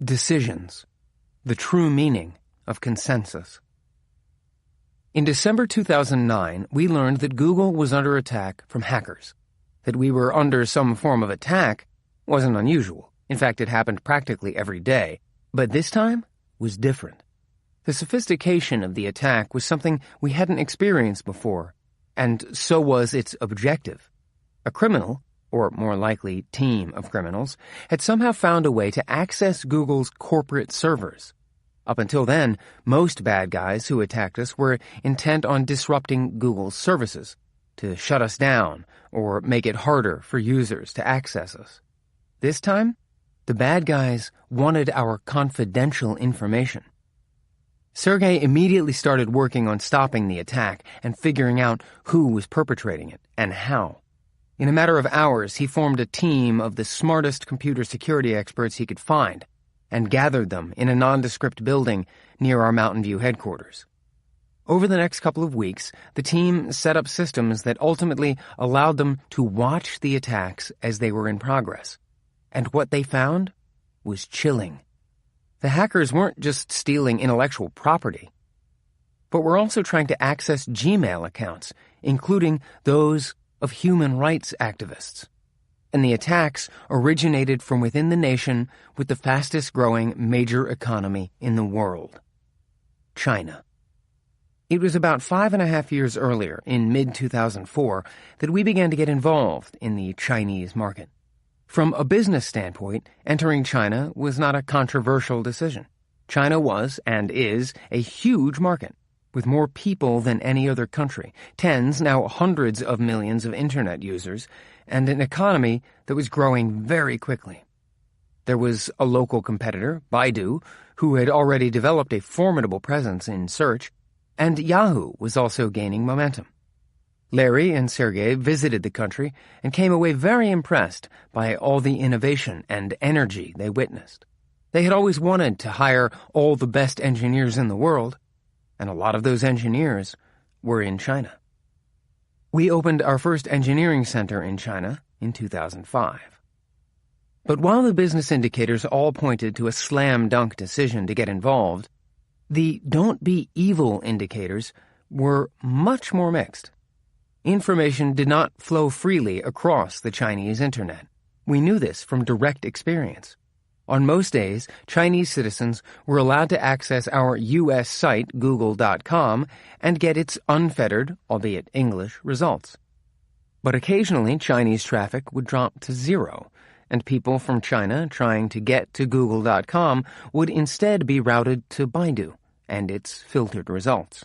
Decisions. The true meaning of consensus. In December 2009, we learned that Google was under attack from hackers. That we were under some form of attack wasn't unusual. In fact, it happened practically every day. But this time was different. The sophistication of the attack was something we hadn't experienced before, and so was its objective. A criminal, or more likely team of criminals, had somehow found a way to access Google's corporate servers. Up until then, most bad guys who attacked us were intent on disrupting Google's services, to shut us down or make it harder for users to access us. This time, the bad guys wanted our confidential information. Sergey immediately started working on stopping the attack and figuring out who was perpetrating it and how. In a matter of hours, he formed a team of the smartest computer security experts he could find and gathered them in a nondescript building near our Mountain View headquarters. Over the next couple of weeks, the team set up systems that ultimately allowed them to watch the attacks as they were in progress. And what they found was chilling. The hackers weren't just stealing intellectual property, but were also trying to access Gmail accounts, including those of human rights activists. And the attacks originated from within the nation with the fastest-growing major economy in the world, China. It was about 5.5 years earlier, in mid-2004, that we began to get involved in the Chinese market. From a business standpoint, entering China was not a controversial decision. China was, and is, a huge market, with more people than any other country, tens, now hundreds of millions of Internet users, and an economy that was growing very quickly. There was a local competitor, Baidu, who had already developed a formidable presence in search, and Yahoo was also gaining momentum. Larry and Sergey visited the country and came away very impressed by all the innovation and energy they witnessed. They had always wanted to hire all the best engineers in the world, and a lot of those engineers were in China. We opened our first engineering center in China in 2005. But while the business indicators all pointed to a slam-dunk decision to get involved, the don't be evil indicators were much more mixed. Information did not flow freely across the Chinese Internet. We knew this from direct experience. On most days, Chinese citizens were allowed to access our U.S. site, Google.com, and get its unfettered, albeit English, results. But occasionally, Chinese traffic would drop to zero, and people from China trying to get to Google.com would instead be routed to Baidu and its filtered results.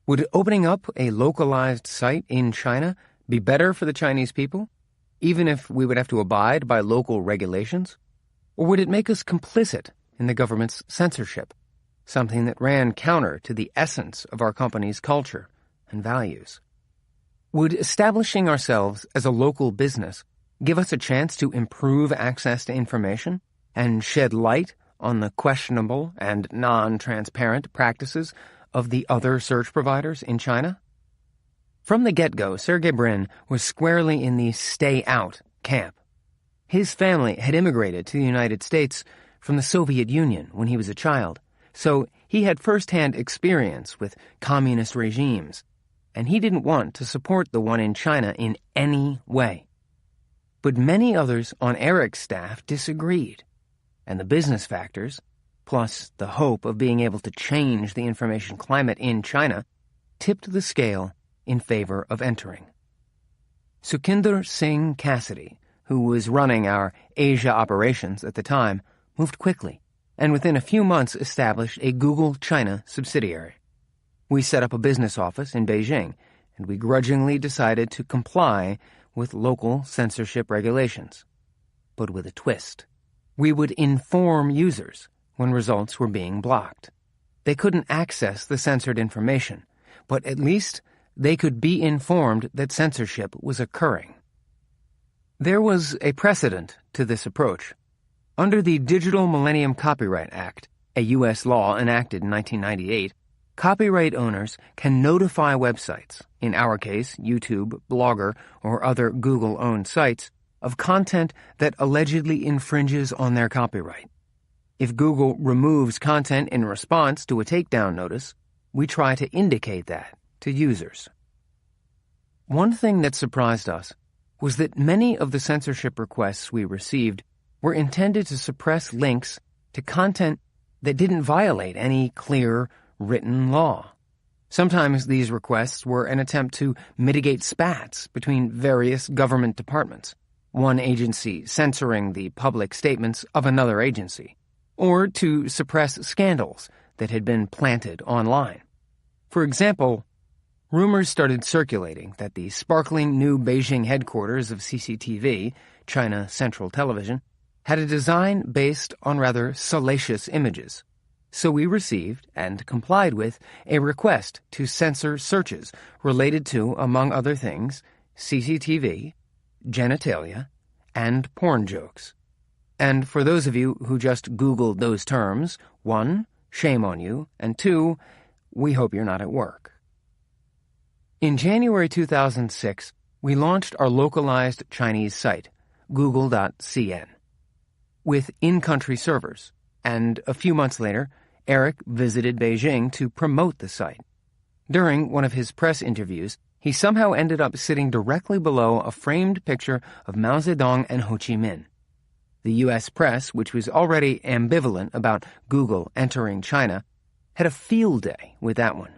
Would opening up a localized site in China be better for the Chinese people, even if we would have to abide by local regulations? Or would it make us complicit in the government's censorship, something that ran counter to the essence of our company's culture and values? Would establishing ourselves as a local business give us a chance to improve access to information and shed light on the questionable and non-transparent practices of the other search providers in China? From the get-go, Sergey Brin was squarely in the stay-out camp. His family had immigrated to the United States from the Soviet Union when he was a child, so he had first-hand experience with communist regimes, and he didn't want to support the one in China in any way. But many others on Eric's staff disagreed, and the business factors, plus the hope of being able to change the information climate in China, tipped the scale in favor of entering. Sukhinder Singh Cassidy, who was running our Asia operations at the time, moved quickly, and within a few months established a Google China subsidiary. We set up a business office in Beijing, and we grudgingly decided to comply with local censorship regulations. But with a twist. We would inform users when results were being blocked. They couldn't access the censored information, but at least they could be informed that censorship was occurring. There was a precedent to this approach. Under the Digital Millennium Copyright Act, a U.S. law enacted in 1998, copyright owners can notify websites, in our case YouTube, Blogger, or other Google-owned sites, of content that allegedly infringes on their copyright. If Google removes content in response to a takedown notice, we try to indicate that to users. One thing that surprised us was that many of the censorship requests we received were intended to suppress links to content that didn't violate any clear, written law. Sometimes these requests were an attempt to mitigate spats between various government departments, one agency censoring the public statements of another agency, or to suppress scandals that had been planted online. For example, rumors started circulating that the sparkling new Beijing headquarters of CCTV, China Central Television, had a design based on rather salacious images. So we received and complied with a request to censor searches related to, among other things, CCTV, genitalia, and porn jokes. And for those of you who just Googled those terms, 1, shame on you, and 2, we hope you're not at work. In January 2006, we launched our localized Chinese site, google.cn, with in-country servers, and a few months later, Eric visited Beijing to promote the site. During one of his press interviews, he somehow ended up sitting directly below a framed picture of Mao Zedong and Ho Chi Minh. The U.S. press, which was already ambivalent about Google entering China, had a field day with that one.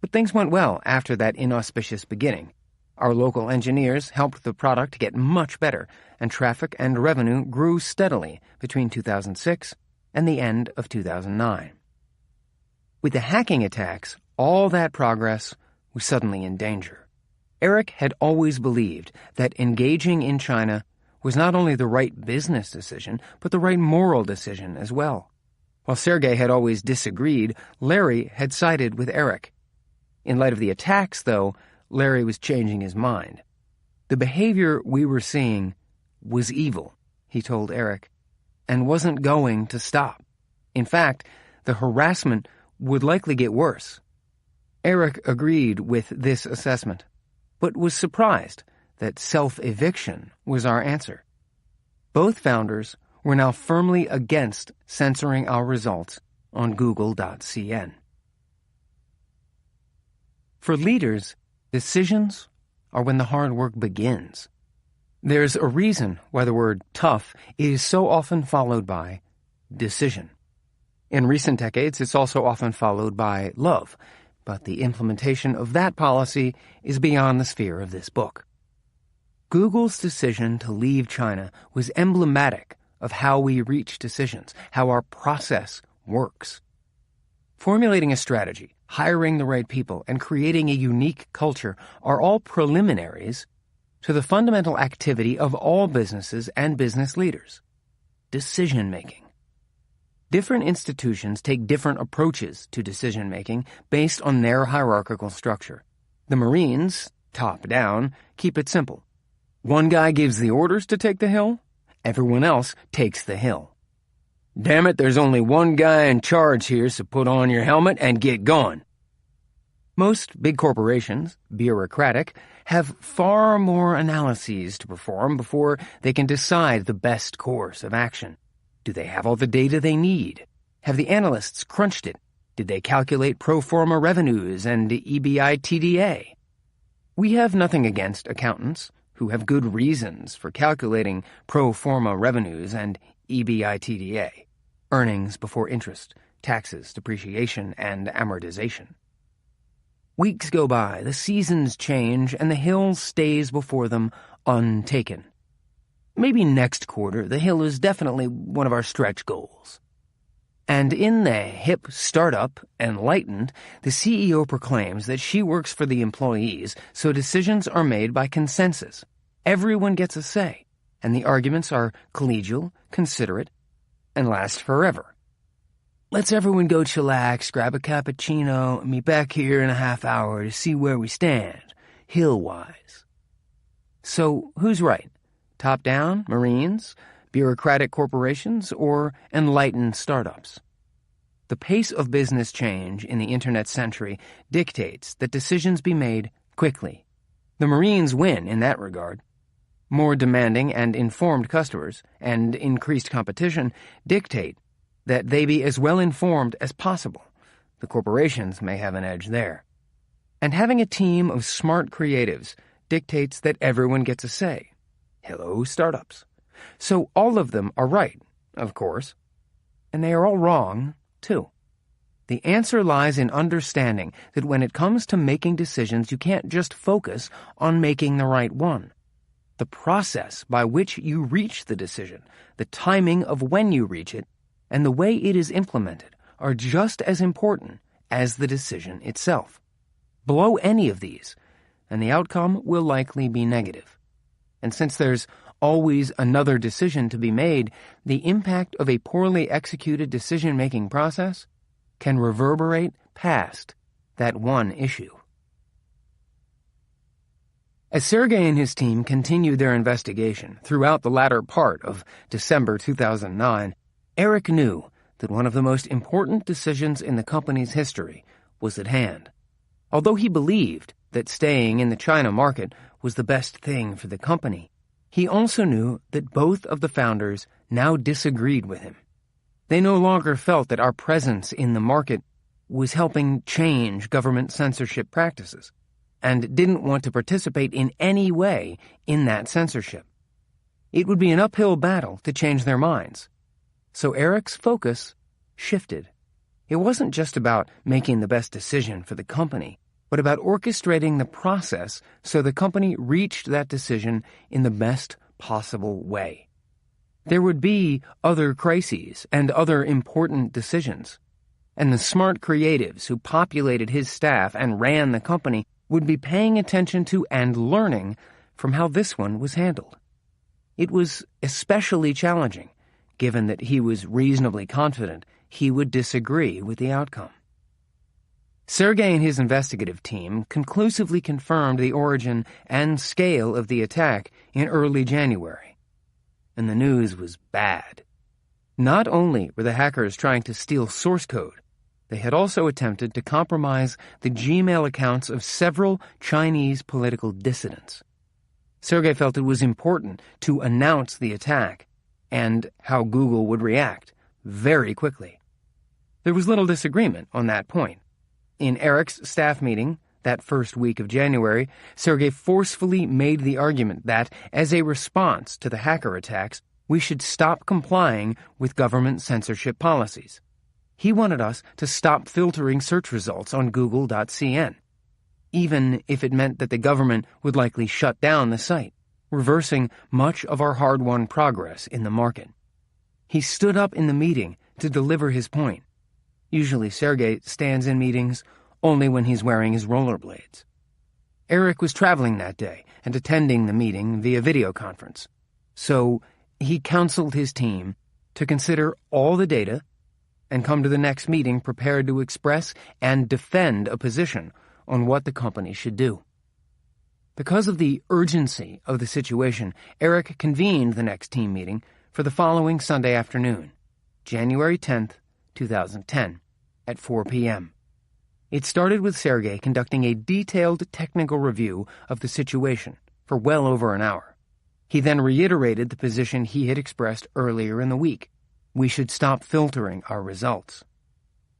But things went well after that inauspicious beginning. Our local engineers helped the product get much better, and traffic and revenue grew steadily between 2006 and the end of 2009. With the hacking attacks, all that progress was suddenly in danger. Eric had always believed that engaging in China was not only the right business decision, but the right moral decision as well. While Sergey had always disagreed, Larry had sided with Eric. In light of the attacks, though, Larry was changing his mind. The behavior we were seeing was evil, he told Eric, and wasn't going to stop. In fact, the harassment would likely get worse. Eric agreed with this assessment, but was surprised that self-eviction was our answer. Both founders were now firmly against censoring our results on google.cn. For leaders, decisions are when the hard work begins. There's a reason why the word tough is so often followed by decision. In recent decades, it's also often followed by love, but the implementation of that policy is beyond the sphere of this book. Google's decision to leave China was emblematic of how we reach decisions, how our process works. Formulating a strategy, hiring the right people, and creating a unique culture are all preliminaries to the fundamental activity of all businesses and business leaders: decision-making. Different institutions take different approaches to decision-making based on their hierarchical structure. The Marines, top down, keep it simple. One guy gives the orders to take the hill, everyone else takes the hill. Damn it, there's only one guy in charge here, so put on your helmet and get going. Most big corporations, bureaucratic, have far more analyses to perform before they can decide the best course of action. Do they have all the data they need? Have the analysts crunched it? Did they calculate pro forma revenues and EBITDA? We have nothing against accountants who have good reasons for calculating pro forma revenues and EBITDA, earnings before interest, taxes, depreciation, and amortization. Weeks go by, the seasons change, and the hill stays before them untaken. Maybe next quarter, the hill is definitely one of our stretch goals. And in the hip startup, Enlightened, the CEO proclaims that she works for the employees, so decisions are made by consensus. Everyone gets a say, and the arguments are collegial, considerate, and last forever. Let's everyone go chillax, grab a cappuccino, and meet back here in a half hour to see where we stand, hill-wise. So who's right? Top-down, Marines, bureaucratic corporations, or enlightened startups? The pace of business change in the Internet century dictates that decisions be made quickly. The Marines win in that regard. More demanding and informed customers and increased competition dictate that they be as well informed as possible. The corporations may have an edge there. And having a team of smart creatives dictates that everyone gets a say. Hello, startups. So all of them are right, of course. And they are all wrong, too. The answer lies in understanding that when it comes to making decisions, you can't just focus on making the right one. The process by which you reach the decision, the timing of when you reach it, and the way it is implemented are just as important as the decision itself. Blow any of these, and the outcome will likely be negative. And since there's always another decision to be made, the impact of a poorly executed decision-making process can reverberate past that one issue. As Sergey and his team continued their investigation throughout the latter part of December 2009, Eric knew that one of the most important decisions in the company's history was at hand. Although he believed that staying in the China market was the best thing for the company, he also knew that both of the founders now disagreed with him. They no longer felt that our presence in the market was helping change government censorship practices, and didn't want to participate in any way in that censorship. It would be an uphill battle to change their minds. So Eric's focus shifted. It wasn't just about making the best decision for the company, but about orchestrating the process so the company reached that decision in the best possible way. There would be other crises and other important decisions, and the smart creatives who populated his staff and ran the company would be paying attention to and learning from how this one was handled. It was especially challenging, given that he was reasonably confident he would disagree with the outcome. Sergey and his investigative team conclusively confirmed the origin and scale of the attack in early January. And the news was bad. Not only were the hackers trying to steal source code, they had also attempted to compromise the Gmail accounts of several Chinese political dissidents. Sergey felt it was important to announce the attack and how Google would react very quickly. There was little disagreement on that point. In Eric's staff meeting that first week of January, Sergey forcefully made the argument that, as a response to the hacker attacks, we should stop complying with government censorship policies. He wanted us to stop filtering search results on Google.cn, even if it meant that the government would likely shut down the site, reversing much of our hard-won progress in the market. He stood up in the meeting to deliver his point. Usually Sergey stands in meetings only when he's wearing his rollerblades. Eric was traveling that day and attending the meeting via video conference, so he counseled his team to consider all the data and come to the next meeting prepared to express and defend a position on what the company should do. Because of the urgency of the situation, Eric convened the next team meeting for the following Sunday afternoon, January 10th, 2010, at 4 p.m. It started with Sergey conducting a detailed technical review of the situation for well over an hour. He then reiterated the position he had expressed earlier in the week. We should stop filtering our results.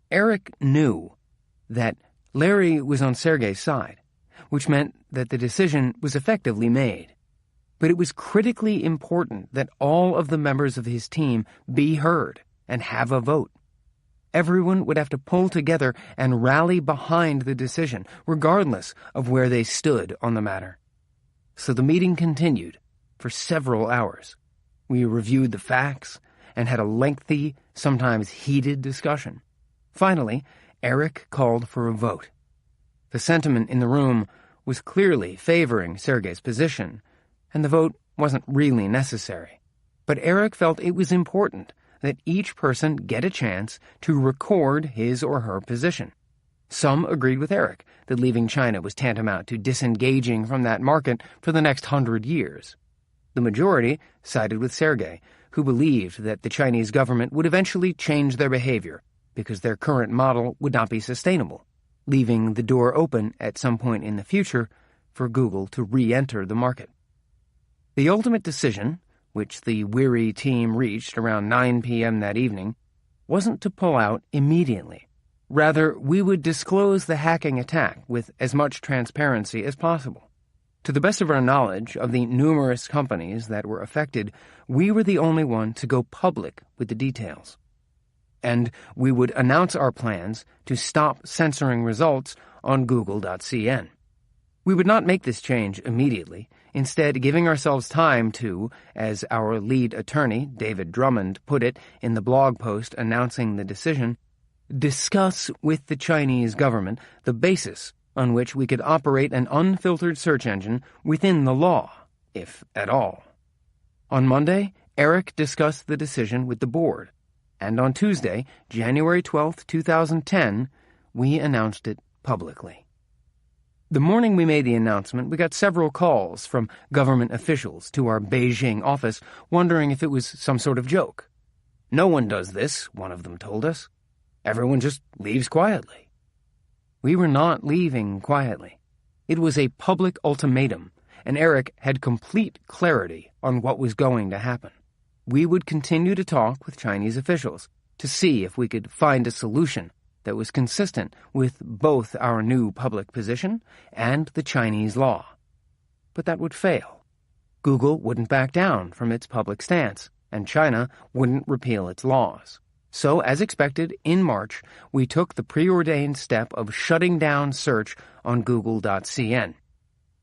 Eric knew that Larry was on Sergey's side, which meant that the decision was effectively made. But it was critically important that all of the members of his team be heard and have a vote. Everyone would have to pull together and rally behind the decision, regardless of where they stood on the matter. So the meeting continued for several hours. We reviewed the facts and had a lengthy, sometimes heated discussion. Finally, Eric called for a vote. The sentiment in the room was clearly favoring Sergey's position, and the vote wasn't really necessary. But Eric felt it was important that each person get a chance to record his or her position. Some agreed with Eric that leaving China was tantamount to disengaging from that market for the next 100 years. The majority sided with Sergey, who believed that the Chinese government would eventually change their behavior because their current model would not be sustainable, leaving the door open at some point in the future for Google to re-enter the market. The ultimate decision, which the weary team reached around 9 p.m. that evening, wasn't to pull out immediately. Rather, we would disclose the hacking attack with as much transparency as possible. To the best of our knowledge of the numerous companies that were affected, we were the only one to go public with the details. And we would announce our plans to stop censoring results on Google.cn. We would not make this change immediately, instead giving ourselves time to, as our lead attorney, David Drummond, put it in the blog post announcing the decision, discuss with the Chinese government the basis on which we could operate an unfiltered search engine within the law, if at all. On Monday, Eric discussed the decision with the board, and on Tuesday, January 12, 2010, we announced it publicly. The morning we made the announcement, we got several calls from government officials to our Beijing office wondering if it was some sort of joke. "No one does this," one of them told us. "Everyone just leaves quietly." We were not leaving quietly. It was a public ultimatum, and Eric had complete clarity on what was going to happen. We would continue to talk with Chinese officials to see if we could find a solution that was consistent with both our new public position and the Chinese law. But that would fail. Google wouldn't back down from its public stance, and China wouldn't repeal its laws. So, as expected, in March, we took the preordained step of shutting down search on Google.cn.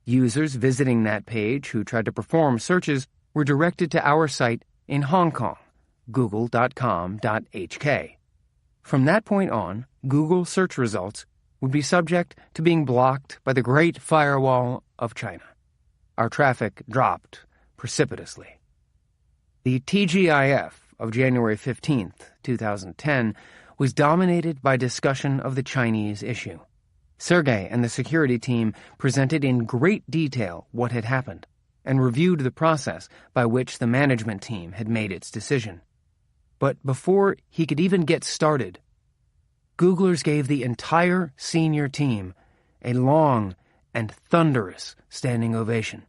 Users visiting that page who tried to perform searches were directed to our site in Hong Kong, google.com.hk. From that point on, Google search results would be subject to being blocked by the Great Firewall of China. Our traffic dropped precipitously. The TGIF of January 15, 2010, was dominated by discussion of the Chinese issue. Sergey and the security team presented in great detail what had happened and reviewed the process by which the management team had made its decision. But before he could even get started, Googlers gave the entire senior team a long and thunderous standing ovation.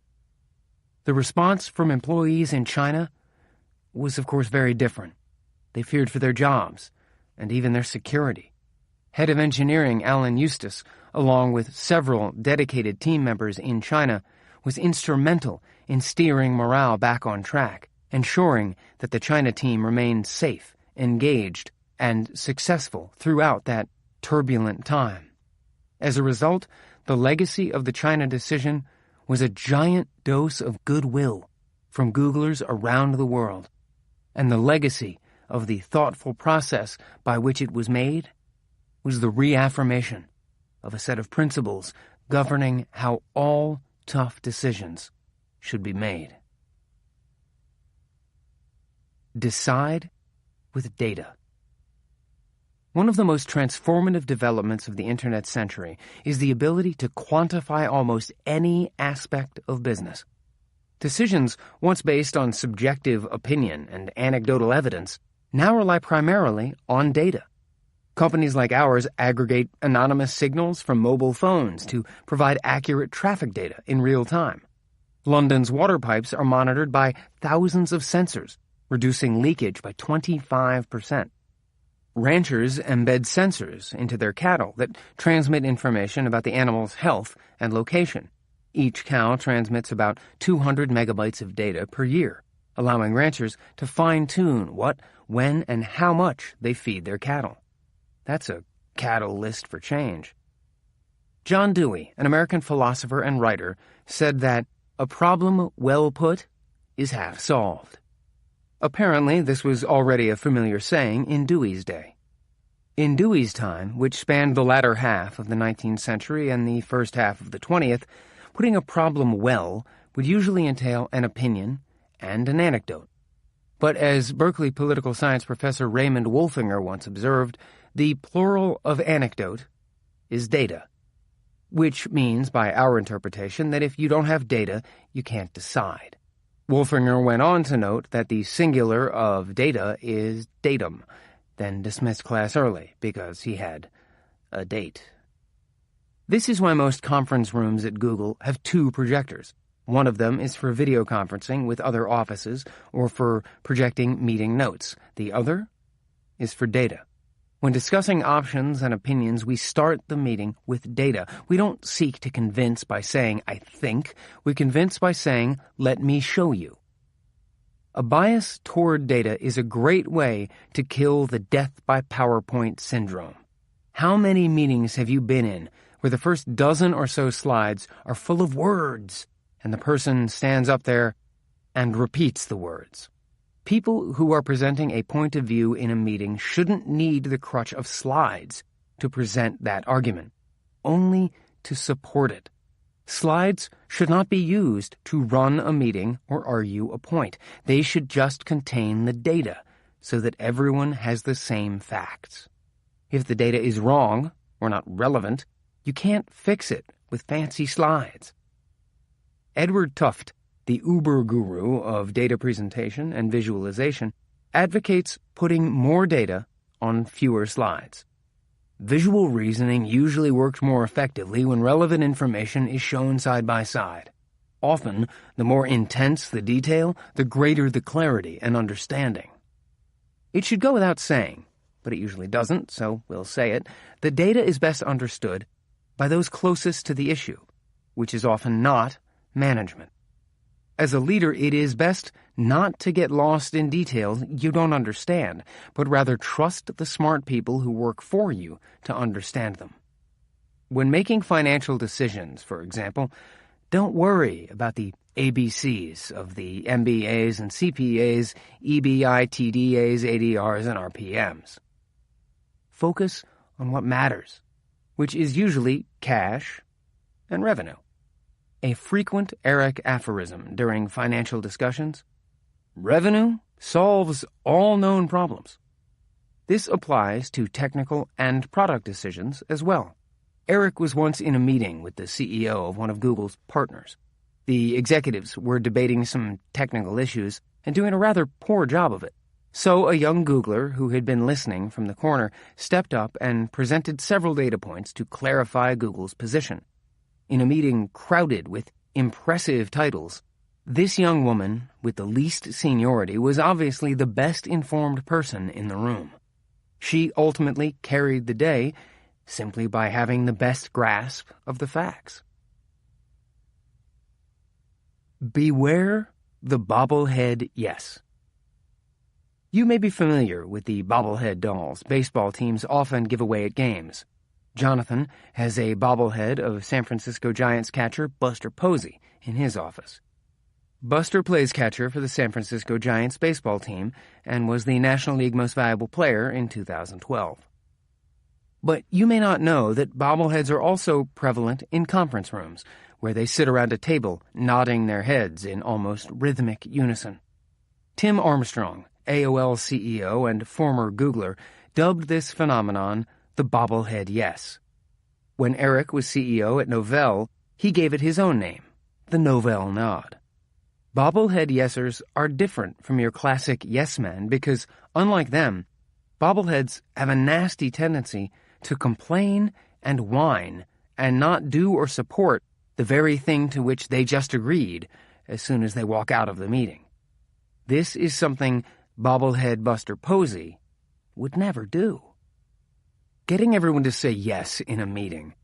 The response from employees in China was, of course, very different. They feared for their jobs and even their security. Head of engineering Alan Eustace, along with several dedicated team members in China, was instrumental in steering morale back on track, ensuring that the China team remained safe, engaged, and successful throughout that turbulent time. As a result, the legacy of the China decision was a giant dose of goodwill from Googlers around the world, and the legacy of the thoughtful process by which it was made was the reaffirmation of a set of principles governing how all tough decisions should be made. Decide with data. One of the most transformative developments of the Internet century is the ability to quantify almost any aspect of business. Decisions once based on subjective opinion and anecdotal evidence now rely primarily on data. Companies like ours aggregate anonymous signals from mobile phones to provide accurate traffic data in real time. London's water pipes are monitored by thousands of sensors, reducing leakage by 25%. Ranchers embed sensors into their cattle that transmit information about the animal's health and location. Each cow transmits about 200 megabytes of data per year, allowing ranchers to fine-tune what, when, and how much they feed their cattle. That's a catalyst for change. John Dewey, an American philosopher and writer, said that a problem well put is half solved. Apparently, this was already a familiar saying in Dewey's day. In Dewey's time, which spanned the latter half of the 19th century and the first half of the 20th, putting a problem well would usually entail an opinion and an anecdote. But as Berkeley political science professor Raymond Wolfinger once observed, the plural of anecdote is data, which means, by our interpretation, that if you don't have data, you can't decide. Wolfinger went on to note that the singular of data is datum, then dismissed class early because he had a date. This is why most conference rooms at Google have two projectors. One of them is for video conferencing with other offices or for projecting meeting notes. The other is for data. When discussing options and opinions, we start the meeting with data. We don't seek to convince by saying, I think. We convince by saying, let me show you. A bias toward data is a great way to kill the death by PowerPoint syndrome. How many meetings have you been in where the first dozen or so slides are full of words, and the person stands up there and repeats the words? People who are presenting a point of view in a meeting shouldn't need the crutch of slides to present that argument, only to support it. Slides should not be used to run a meeting or argue a point. They should just contain the data so that everyone has the same facts. If the data is wrong or not relevant, you can't fix it with fancy slides. Edward Tufte, the uber guru of data presentation and visualization, advocates putting more data on fewer slides. Visual reasoning usually works more effectively when relevant information is shown side by side. Often, the more intense the detail, the greater the clarity and understanding. It should go without saying, but it usually doesn't, so we'll say it, the data is best understood by those closest to the issue, which is often not management. As a leader, it is best not to get lost in details you don't understand, but rather trust the smart people who work for you to understand them. When making financial decisions, for example, don't worry about the ABCs of the MBAs and CPAs, EBI, TDAs, ADRs, and RPMs. Focus on what matters, which is usually cash and revenue. A frequent Eric aphorism during financial discussions: revenue solves all known problems. This applies to technical and product decisions as well. Eric was once in a meeting with the CEO of one of Google's partners. The executives were debating some technical issues and doing a rather poor job of it. So a young Googler who had been listening from the corner stepped up and presented several data points to clarify Google's position. In a meeting crowded with impressive titles, this young woman with the least seniority was obviously the best informed person in the room. She ultimately carried the day simply by having the best grasp of the facts. Beware the bobblehead yes. You may be familiar with the bobblehead dolls baseball teams often give away at games. Jonathan has a bobblehead of San Francisco Giants catcher Buster Posey in his office. Buster plays catcher for the San Francisco Giants baseball team and was the National League Most Valuable Player in 2012. But you may not know that bobbleheads are also prevalent in conference rooms, where they sit around a table nodding their heads in almost rhythmic unison. Tim Armstrong, AOL CEO and former Googler, dubbed this phenomenon the bobblehead yes. When Eric was CEO at Novell, he gave it his own name, the Novell nod. Bobblehead yesers are different from your classic yes men because, unlike them, bobbleheads have a nasty tendency to complain and whine and not do or support the very thing to which they just agreed as soon as they walk out of the meeting. This is something bobblehead Buster Posey would never do. Getting everyone to say yes in a meeting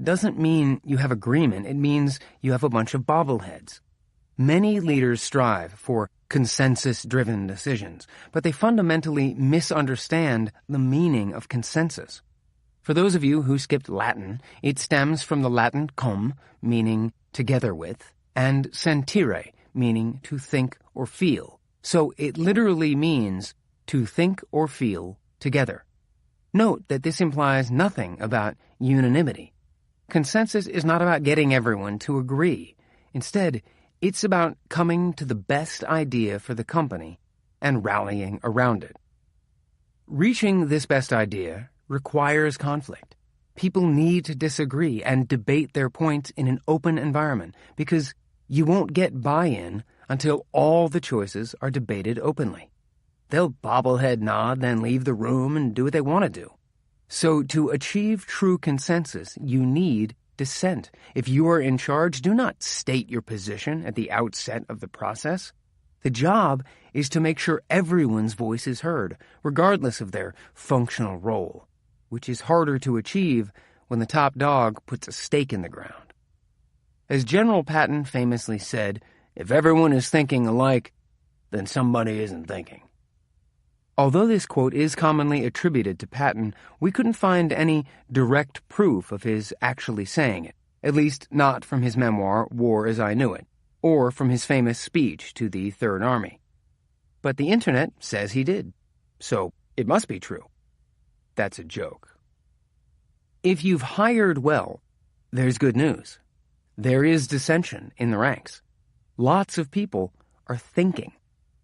doesn't mean you have agreement. It means you have a bunch of bobbleheads. Many leaders strive for consensus-driven decisions, but they fundamentally misunderstand the meaning of consensus. For those of you who skipped Latin, it stems from the Latin cum, meaning together with, and sentire, meaning to think or feel. So it literally means to think or feel together. Note that this implies nothing about unanimity. Consensus is not about getting everyone to agree. Instead, it's about coming to the best idea for the company and rallying around it. Reaching this best idea requires conflict. People need to disagree and debate their points in an open environment because you won't get buy-in until all the choices are debated openly. They'll bobblehead nod, then leave the room and do what they want to do. So to achieve true consensus, you need dissent. If you are in charge, do not state your position at the outset of the process. The job is to make sure everyone's voice is heard, regardless of their functional role, which is harder to achieve when the top dog puts a stake in the ground. As General Patton famously said, "If everyone is thinking alike, then somebody isn't thinking." Although this quote is commonly attributed to Patton, we couldn't find any direct proof of his actually saying it, at least not from his memoir, War as I Knew It, or from his famous speech to the Third Army. But the internet says he did, so it must be true. That's a joke. If you've hired well, there's good news. There is dissension in the ranks. Lots of people are thinking.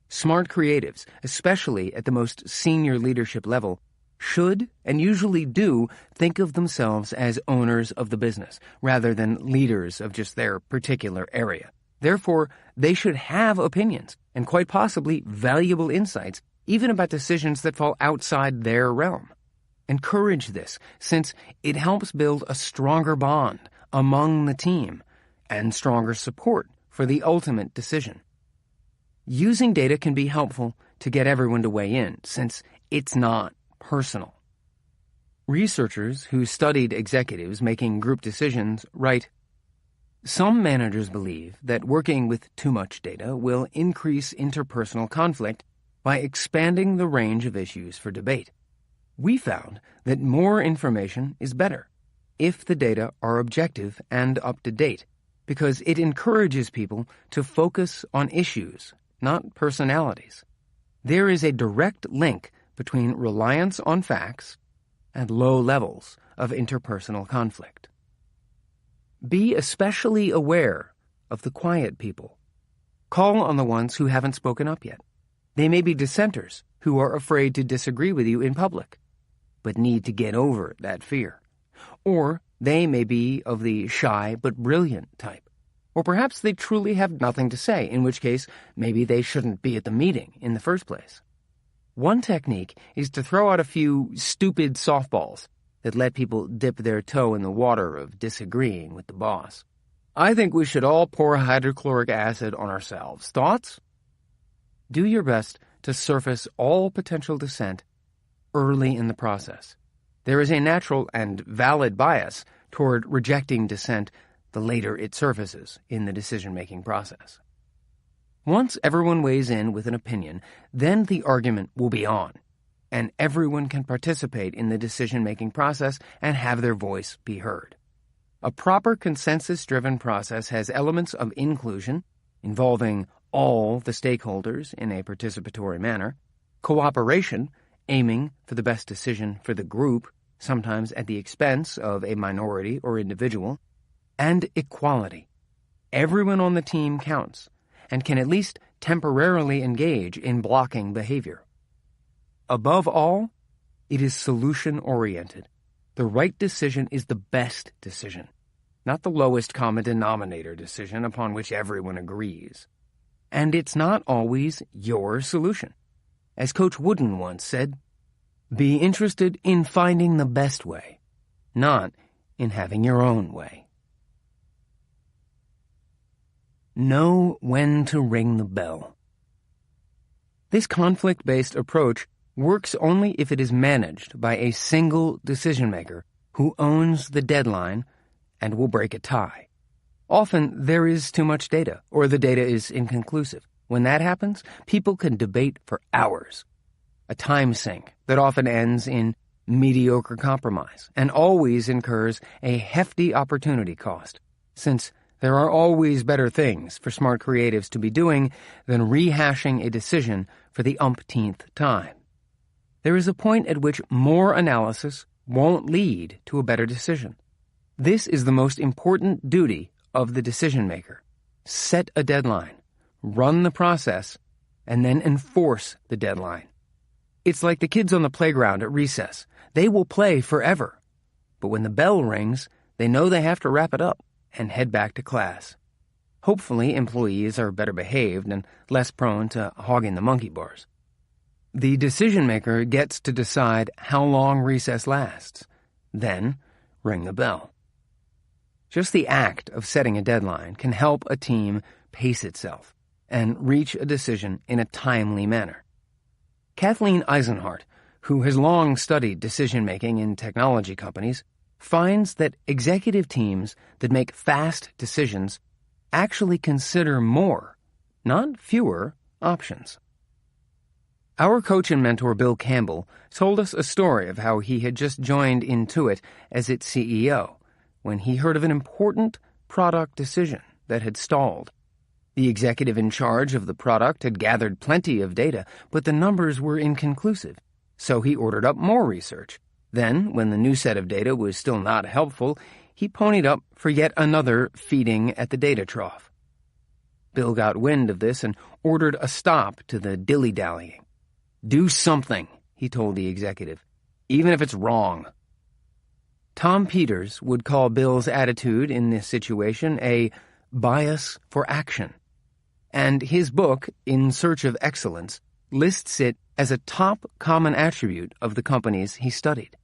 Smart creatives, especially at the most senior leadership level, should and usually do think of themselves as owners of the business, rather than leaders of just their particular area. Therefore, they should have opinions, and quite possibly valuable insights, even about decisions that fall outside their realm. Encourage this, since it helps build a stronger bond among the team and stronger support for the ultimate decision. Using data can be helpful to get everyone to weigh in, since it's not personal. Researchers who studied executives making group decisions write, "Some managers believe that working with too much data will increase interpersonal conflict by expanding the range of issues for debate. We found that more information is better if the data are objective and up to date, because it encourages people to focus on issues, not personalities. There is a direct link between reliance on facts and low levels of interpersonal conflict. Be especially aware of the quiet people. Call on the ones who haven't spoken up yet. They may be dissenters who are afraid to disagree with you in public, but need to get over that fear. Or they may be of the shy but brilliant type. Or perhaps they truly have nothing to say, in which case maybe they shouldn't be at the meeting in the first place. One technique is to throw out a few stupid softballs that let people dip their toe in the water of disagreeing with the boss. I think we should all pour hydrochloric acid on ourselves. Thoughts? Do your best to surface all potential dissent early in the process. There is a natural and valid bias toward rejecting dissent the later it surfaces in the decision-making process. Once everyone weighs in with an opinion, then the argument will be on, and everyone can participate in the decision-making process and have their voice be heard. A proper consensus-driven process has elements of inclusion, involving all the stakeholders in a participatory manner, cooperation, aiming for the best decision for the group, sometimes at the expense of a minority or individual, and equality. Everyone on the team counts and can at least temporarily engage in blocking behavior. Above all, it is solution-oriented. The right decision is the best decision, not the lowest common denominator decision upon which everyone agrees. And it's not always your solution. As Coach Wooden once said, "Be interested in finding the best way, not in having your own way." Know when to ring the bell. This conflict-based approach works only if it is managed by a single decision-maker who owns the deadline and will break a tie. Often, there is too much data, or the data is inconclusive. When that happens, people can debate for hours. A time sink that often ends in mediocre compromise and always incurs a hefty opportunity cost, since there are always better things for smart creatives to be doing than rehashing a decision for the umpteenth time. There is a point at which more analysis won't lead to a better decision. This is the most important duty of the decision maker. Set a deadline, run the process, and then enforce the deadline. It's like the kids on the playground at recess. They will play forever. But when the bell rings, they know they have to wrap it up and head back to class. Hopefully, employees are better behaved and less prone to hogging the monkey bars. The decision maker gets to decide how long recess lasts, then ring the bell. Just the act of setting a deadline can help a team pace itself and reach a decision in a timely manner. Kathleen Eisenhart, who has long studied decision-making in technology companies, finds that executive teams that make fast decisions actually consider more, not fewer, options. Our coach and mentor Bill Campbell told us a story of how he had just joined Intuit as its CEO when he heard of an important product decision that had stalled. The executive in charge of the product had gathered plenty of data, but the numbers were inconclusive, so he ordered up more research. Then, when the new set of data was still not helpful, he ponied up for yet another feeding at the data trough. Bill got wind of this and ordered a stop to the dilly-dallying. "Do something," he told the executive, "even if it's wrong." Tom Peters would call Bill's attitude in this situation a bias for action, and his book, In Search of Excellence, lists it as a top common attribute of the companies he studied.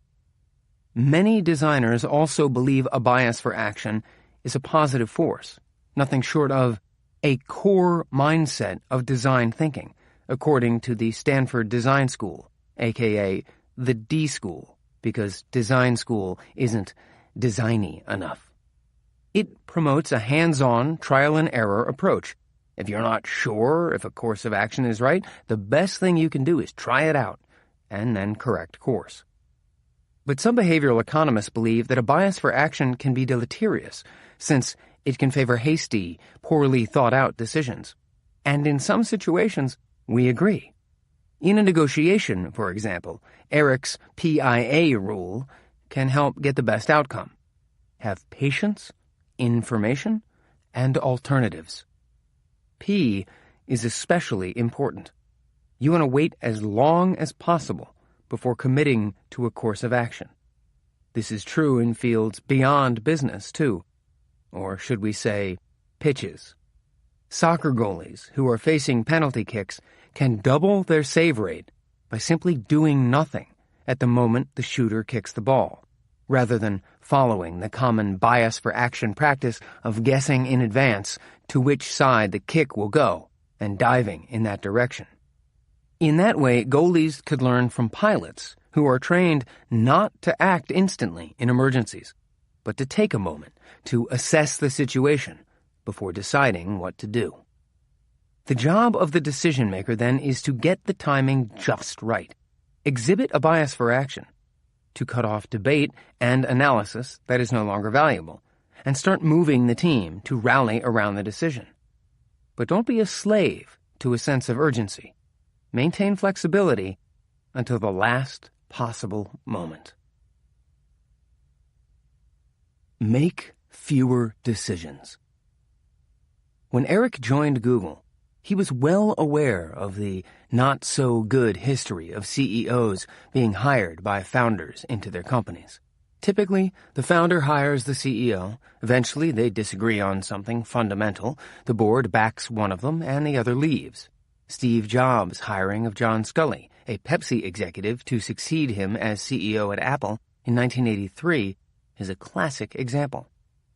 Many designers also believe a bias for action is a positive force, nothing short of a core mindset of design thinking, according to the Stanford Design School, aka the D School, because design school isn't designy enough. It promotes a hands-on, trial-and-error approach. If you're not sure if a course of action is right, the best thing you can do is try it out, and then correct course. But some behavioral economists believe that a bias for action can be deleterious, since it can favor hasty, poorly thought-out decisions. And in some situations, we agree. In a negotiation, for example, Eric's PIA rule can help get the best outcome. Have patience, information, and alternatives. P is especially important. You want to wait as long as possible before committing to a course of action. This is true in fields beyond business, too. Or should we say, pitches. Soccer goalies who are facing penalty kicks can double their save rate by simply doing nothing at the moment the shooter kicks the ball, rather than following the common bias for action practice of guessing in advance to which side the kick will go and diving in that direction. In that way, goalies could learn from pilots who are trained not to act instantly in emergencies, but to take a moment to assess the situation before deciding what to do. The job of the decision-maker, then, is to get the timing just right, exhibit a bias for action, to cut off debate and analysis that is no longer valuable, and start moving the team to rally around the decision. But don't be a slave to a sense of urgency. Maintain flexibility until the last possible moment. Make fewer decisions. When Eric joined Google, he was well aware of the not-so-good history of CEOs being hired by founders into their companies. Typically, the founder hires the CEO. Eventually, they disagree on something fundamental. The board backs one of them, and the other leaves. Steve Jobs' hiring of John Sculley, a Pepsi executive, to succeed him as CEO at Apple in 1983, is a classic example.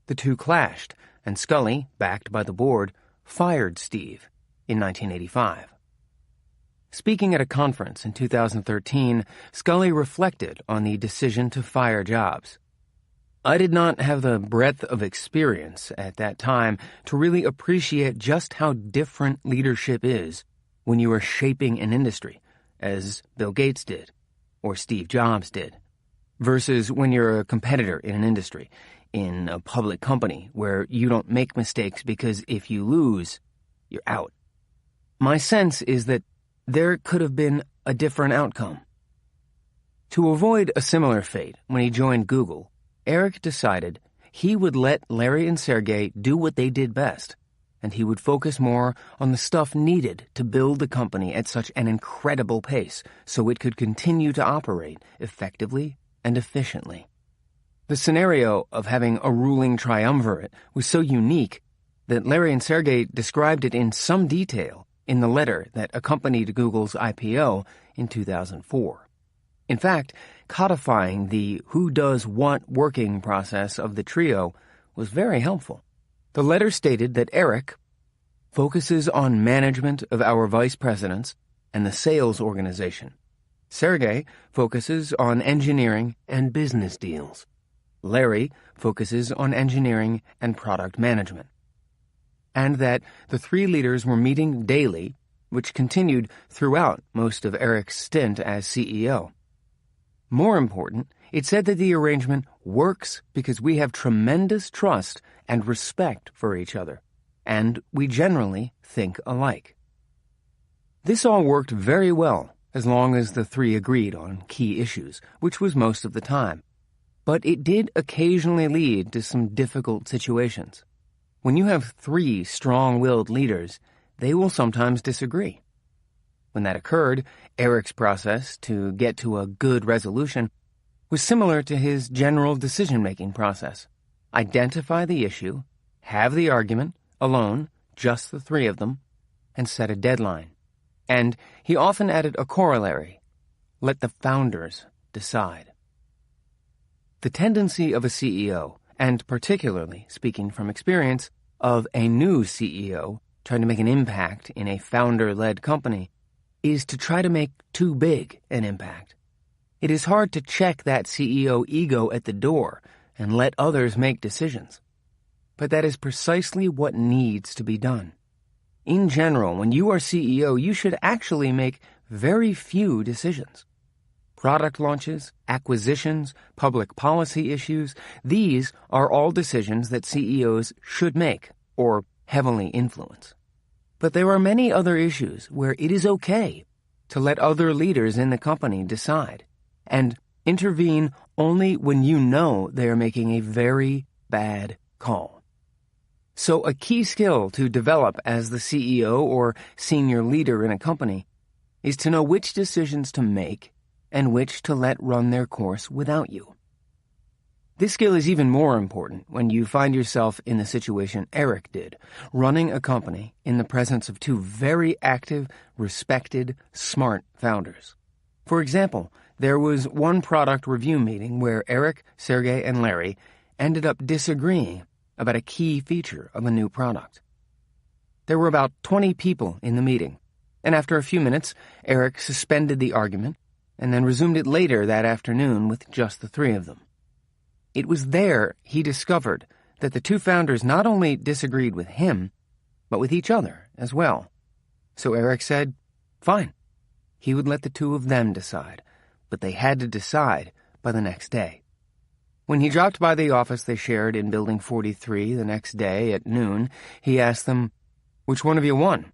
The two clashed, and Sculley, backed by the board, fired Steve in 1985. Speaking at a conference in 2013, Sculley reflected on the decision to fire Jobs. "I did not have the breadth of experience at that time to really appreciate just how different leadership is when you are shaping an industry, as Bill Gates did, or Steve Jobs did, versus when you're a competitor in an industry, in a public company where you don't make mistakes because if you lose, you're out. My sense is that there could have been a different outcome." To avoid a similar fate, when he joined Google, Eric decided he would let Larry and Sergey do what they did best, and he would focus more on the stuff needed to build the company at such an incredible pace so it could continue to operate effectively and efficiently. The scenario of having a ruling triumvirate was so unique that Larry and Sergey described it in some detail in the letter that accompanied Google's IPO in 2004. In fact, codifying the who-does-what working process of the trio was very helpful. The letter stated that Eric focuses on management of our vice presidents and the sales organization. Sergey focuses on engineering and business deals. Larry focuses on engineering and product management. And that the three leaders were meeting daily, which continued throughout most of Eric's stint as CEO. More important, it said that the arrangement works because we have tremendous trust and respect for each other, and we generally think alike. This all worked very well as long as the three agreed on key issues, which was most of the time. But it did occasionally lead to some difficult situations. When you have three strong-willed leaders, they will sometimes disagree. When that occurred, Eric's process to get to a good resolution was similar to his general decision-making process. Identify the issue, have the argument, alone, just the three of them, and set a deadline. And he often added a corollary: let the founders decide. The tendency of a CEO, and particularly, speaking from experience, of a new CEO trying to make an impact in a founder-led company, is to try to make too big an impact. It is hard to check that CEO ego at the door and let others make decisions. But that is precisely what needs to be done. In general, when you are CEO, you should actually make very few decisions. Product launches, acquisitions, public policy issues, these are all decisions that CEOs should make or heavily influence. But there are many other issues where it is okay to let other leaders in the company decide and intervene only when you know they are making a very bad call. So a key skill to develop as the CEO or senior leader in a company is to know which decisions to make and which to let run their course without you. This skill is even more important when you find yourself in the situation Eric did, running a company in the presence of two very active, respected, smart founders. For example, there was one product review meeting where Eric, Sergey, and Larry ended up disagreeing about a key feature of a new product. There were about 20 people in the meeting, and after a few minutes, Eric suspended the argument and then resumed it later that afternoon with just the three of them. It was there he discovered that the two founders not only disagreed with him, but with each other as well. So Eric said, fine, he would let the two of them decide, but they had to decide by the next day. When he dropped by the office they shared in Building 43 the next day at noon, he asked them, which one of you won?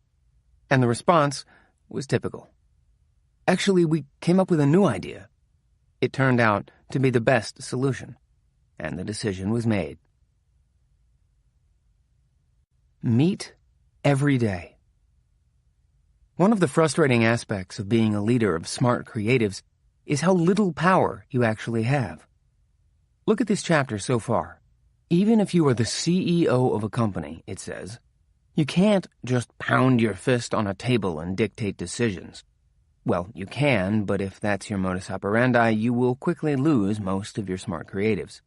And the response was typical. Actually, we came up with a new idea. It turned out to be the best solution, and the decision was made. Meet every day. One of the frustrating aspects of being a leader of smart creatives is how little power you actually have. Look at this chapter so far. Even if you are the CEO of a company, it says, you can't just pound your fist on a table and dictate decisions. Well, you can, but if that's your modus operandi, you will quickly lose most of your smart creatives.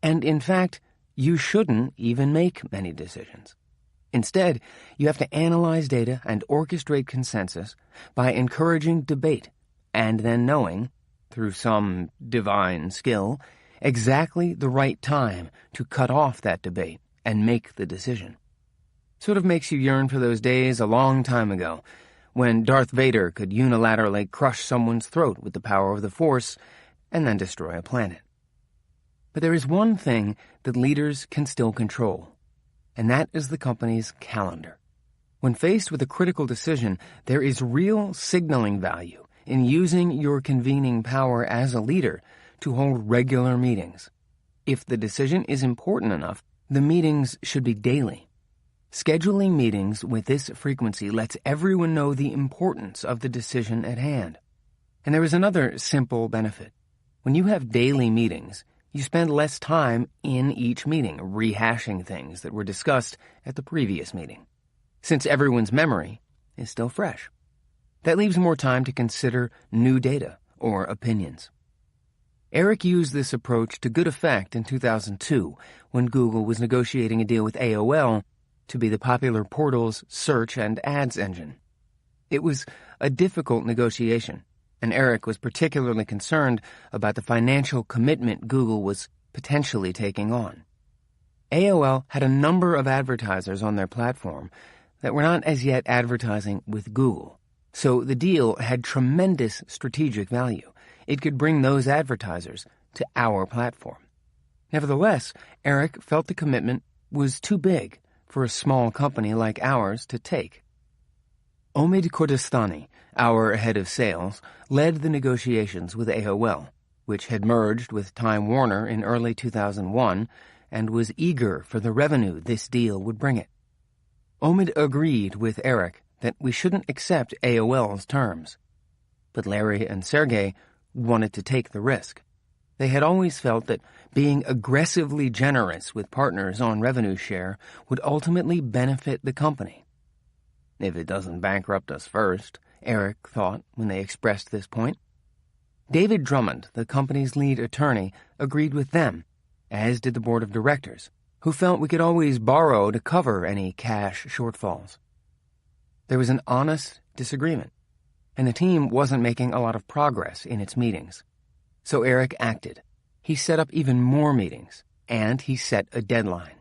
And in fact, you shouldn't even make many decisions. Instead, you have to analyze data and orchestrate consensus by encouraging debate and then knowing, through some divine skill, exactly the right time to cut off that debate and make the decision. Sort of makes you yearn for those days a long time ago when Darth Vader could unilaterally crush someone's throat with the power of the Force and then destroy a planet. But there is one thing that leaders can still control, and that is the company's calendar. When faced with a critical decision, there is real signaling value in using your convening power as a leader to hold regular meetings. If the decision is important enough, the meetings should be daily. Scheduling meetings with this frequency lets everyone know the importance of the decision at hand. And there is another simple benefit. When you have daily meetings, you spend less time in each meeting rehashing things that were discussed at the previous meeting, since everyone's memory is still fresh. That leaves more time to consider new data or opinions. Eric used this approach to good effect in 2002 when Google was negotiating a deal with AOL to be the popular portal's search and ads engine. It was a difficult negotiation, and Eric was particularly concerned about the financial commitment Google was potentially taking on. AOL had a number of advertisers on their platform that were not as yet advertising with Google, so the deal had tremendous strategic value. It could bring those advertisers to our platform. Nevertheless, Eric felt the commitment was too big for a small company like ours to take. Omid Kordestani, our head of sales, led the negotiations with AOL, which had merged with Time Warner in early 2001 and was eager for the revenue this deal would bring it. Omid agreed with Eric that we shouldn't accept AOL's terms. But Larry and Sergey wanted to take the risk. They had always felt that being aggressively generous with partners on revenue share would ultimately benefit the company. If it doesn't bankrupt us first, Eric thought when they expressed this point. David Drummond, the company's lead attorney, agreed with them, as did the board of directors, who felt we could always borrow to cover any cash shortfalls. There was an honest disagreement, and the team wasn't making a lot of progress in its meetings. So Eric acted. He set up even more meetings, and he set a deadline.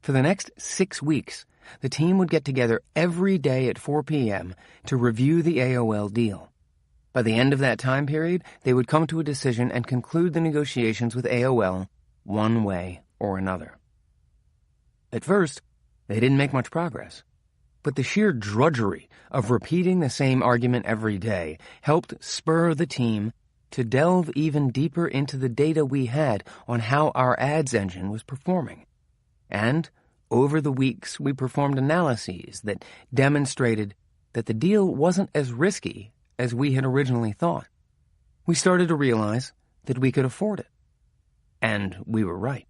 For the next 6 weeks, the team would get together every day at 4 p.m. to review the AOL deal. By the end of that time period, they would come to a decision and conclude the negotiations with AOL one way or another. At first, they didn't make much progress, but the sheer drudgery of repeating the same argument every day helped spur the team to delve even deeper into the data we had on how our ads engine was performing. And over the weeks, we performed analyses that demonstrated that the deal wasn't as risky as we had originally thought. We started to realize that we could afford it. And we were right.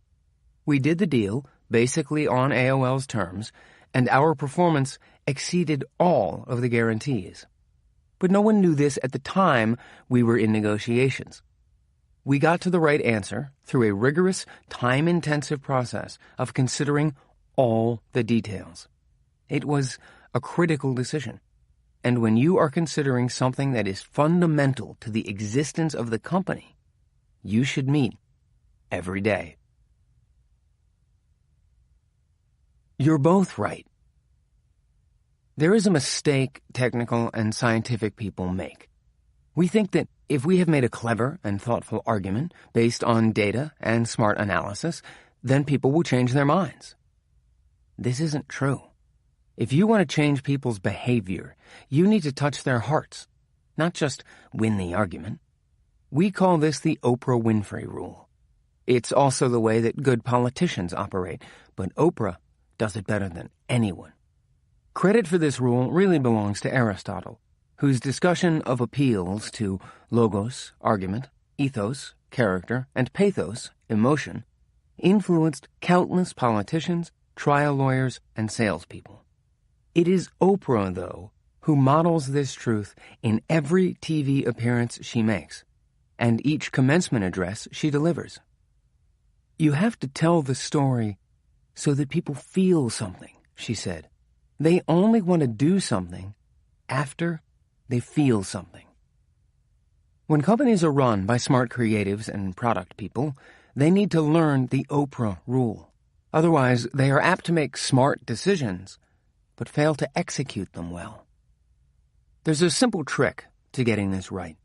We did the deal basically on AOL's terms, and our performance exceeded all of the guarantees. But no one knew this at the time we were in negotiations. We got to the right answer through a rigorous, time-intensive process of considering all the details. It was a critical decision. And when you are considering something that is fundamental to the existence of the company, you should meet every day. You're both right. There is a mistake technical and scientific people make. We think that if we have made a clever and thoughtful argument based on data and smart analysis, then people will change their minds. This isn't true. If you want to change people's behavior, you need to touch their hearts, not just win the argument. We call this the Oprah Winfrey Rule. It's also the way that good politicians operate, but Oprah does it better than anyone. Credit for this rule really belongs to Aristotle, whose discussion of appeals to logos, argument, ethos, character, and pathos, emotion, influenced countless politicians, trial lawyers, and salespeople. It is Oprah, though, who models this truth in every TV appearance she makes, and each commencement address she delivers. You have to tell the story so that people feel something, she said. They only want to do something after they feel something. When companies are run by smart creatives and product people, they need to learn the Oprah rule. Otherwise, they are apt to make smart decisions, but fail to execute them well. There's a simple trick to getting this right.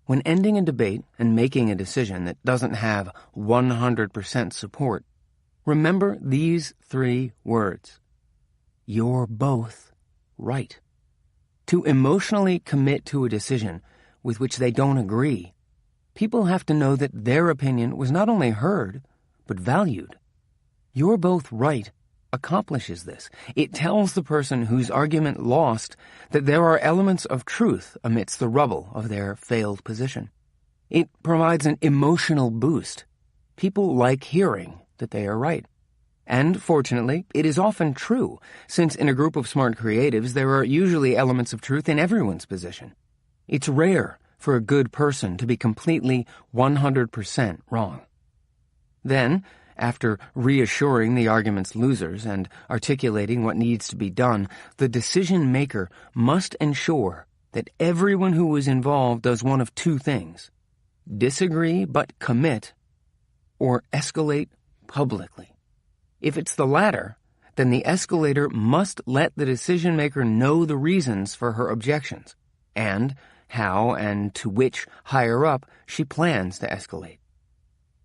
When ending a debate and making a decision that doesn't have 100% support, remember these 3 words. You're both right. To emotionally commit to a decision with which they don't agree, people have to know that their opinion was not only heard, but valued. You're both right accomplishes this. It tells the person whose argument lost that there are elements of truth amidst the rubble of their failed position. It provides an emotional boost. People like hearing that they are right. And, fortunately, it is often true, since in a group of smart creatives there are usually elements of truth in everyone's position. It's rare for a good person to be completely 100% wrong. Then, After reassuring the argument's losers and articulating what needs to be done, the decision-maker must ensure that everyone who is involved does one of two things: disagree but commit, or escalate publicly. If it's the latter, then the escalator must let the decision-maker know the reasons for her objections and how and to which higher-up she plans to escalate.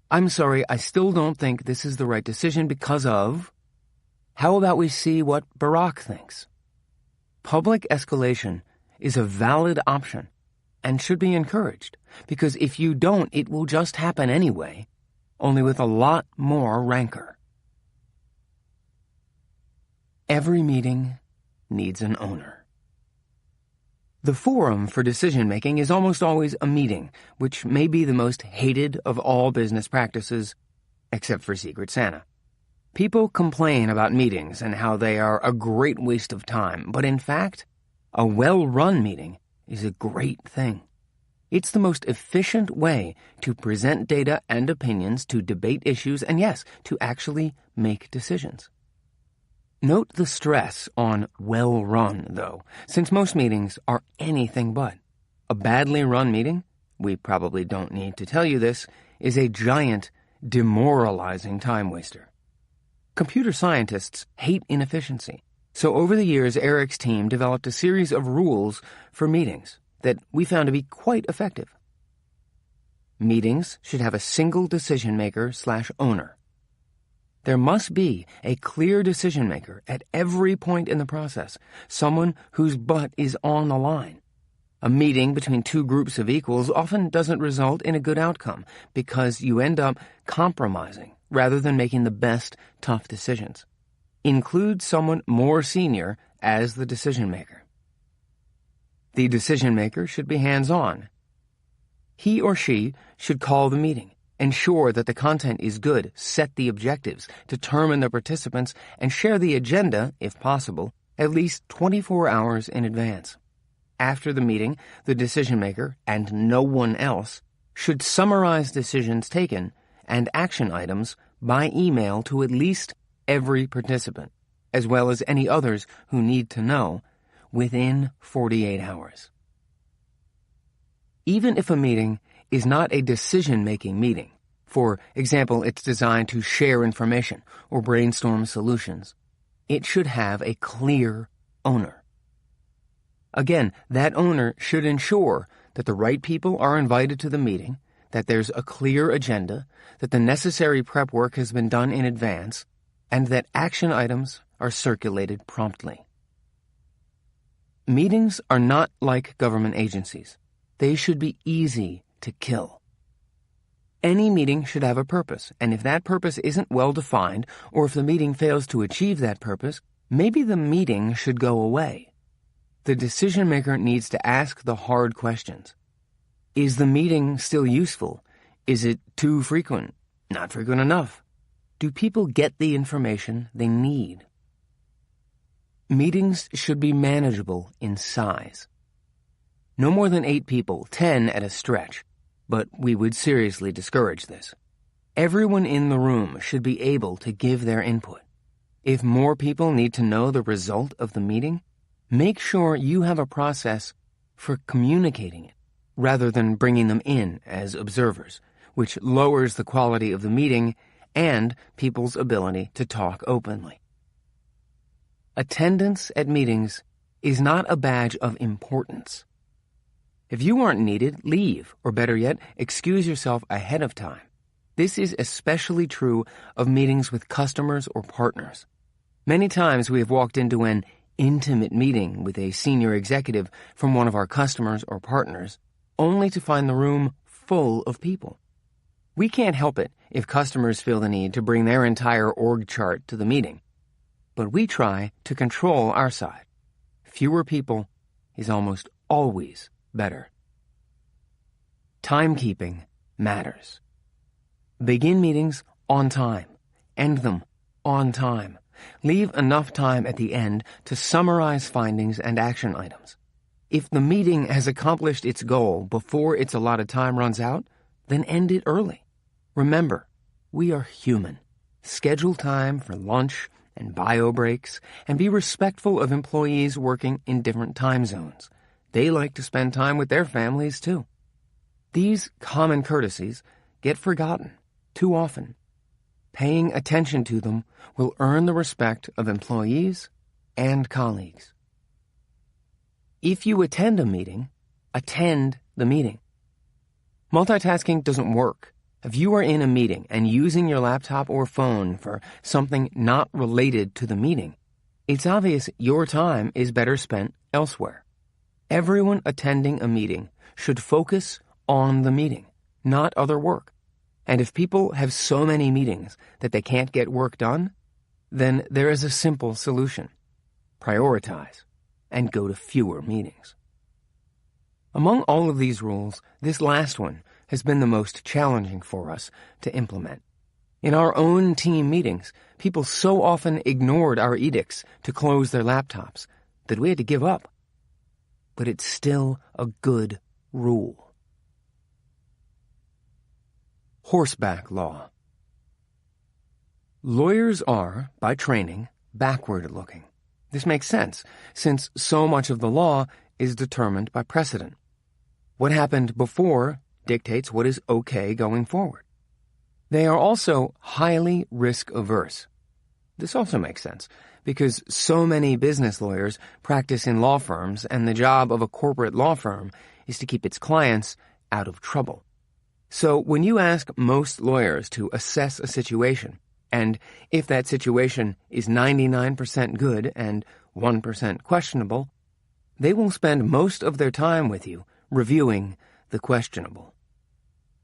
I'm sorry, I still don't think this is the right decision because of... How about we see what Barack thinks? Public escalation is a valid option and should be encouraged, because if you don't, it will just happen anyway, only with a lot more rancor. Every meeting needs an owner. The forum for decision-making is almost always a meeting, which may be the most hated of all business practices, except for Secret Santa. People complain about meetings and how they are a great waste of time, but in fact, a well-run meeting is a great thing. It's the most efficient way to present data and opinions, to debate issues, and yes, to actually make decisions. Note the stress on well-run, though, since most meetings are anything but. A badly run meeting, we probably don't need to tell you this, is a giant, demoralizing time waster. Computer scientists hate inefficiency, so over the years Eric's team developed a series of rules for meetings that we found to be quite effective. Meetings should have a single decision-maker/owner. There must be a clear decision-maker at every point in the process, someone whose butt is on the line. A meeting between two groups of equals often doesn't result in a good outcome because you end up compromising rather than making the best tough decisions. Include someone more senior as the decision-maker. The decision-maker should be hands-on. He or she should call the meeting, ensure that the content is good, set the objectives, determine the participants, and share the agenda, if possible, at least 24 hours in advance. After the meeting, the decision-maker, and no one else, should summarize decisions taken and action items by email to at least every participant, as well as any others who need to know, within 48 hours. Even if a meeting is not a decision-making meeting, for example, it's designed to share information or brainstorm solutions, it should have a clear owner. Again, that owner should ensure that the right people are invited to the meeting, that there's a clear agenda, that the necessary prep work has been done in advance, and that action items are circulated promptly. Meetings are not like government agencies. They should be easy to kill. Any meeting should have a purpose, and if that purpose isn't well defined, or if the meeting fails to achieve that purpose, maybe the meeting should go away. The decision-maker needs to ask the hard questions. Is the meeting still useful? Is it too frequent? Not frequent enough? Do people get the information they need? Meetings should be manageable in size. No more than 8 people, 10 at a stretch, but we would seriously discourage this. Everyone in the room should be able to give their input. If more people need to know the result of the meeting, make sure you have a process for communicating it, rather than bringing them in as observers, which lowers the quality of the meeting and people's ability to talk openly. Attendance at meetings is not a badge of importance. If you aren't needed, leave, or better yet, excuse yourself ahead of time. This is especially true of meetings with customers or partners. Many times we have walked into an intimate meeting with a senior executive from one of our customers or partners, only to find the room full of people. We can't help it if customers feel the need to bring their entire org chart to the meeting, but we try to control our side. Fewer people is almost always better. Timekeeping matters. Begin meetings on time. End them on time. Leave enough time at the end to summarize findings and action items. If the meeting has accomplished its goal before its allotted time runs out, then end it early. Remember, we are human. Schedule time for lunch and bio breaks, and be respectful of employees working in different time zones. They like to spend time with their families, too. These common courtesies get forgotten too often. Paying attention to them will earn the respect of employees and colleagues. If you attend a meeting, attend the meeting. Multitasking doesn't work. If you are in a meeting and using your laptop or phone for something not related to the meeting, it's obvious your time is better spent elsewhere. Everyone attending a meeting should focus on the meeting, not other work. And if people have so many meetings that they can't get work done, then there is a simple solution. Prioritize and go to fewer meetings. Among all of these rules, this last one has been the most challenging for us to implement. In our own team meetings, people so often ignored our edicts to close their laptops that we had to give up. But it's still a good rule. Horseback law. Lawyers are, by training, backward-looking. This makes sense, since so much of the law is determined by precedent. What happened before dictates what is okay going forward. They are also highly risk-averse. This also makes sense, because so many business lawyers practice in law firms, and the job of a corporate law firm is to keep its clients out of trouble. So when you ask most lawyers to assess a situation, and if that situation is 99% good and 1% questionable, they will spend most of their time with you reviewing the questionable.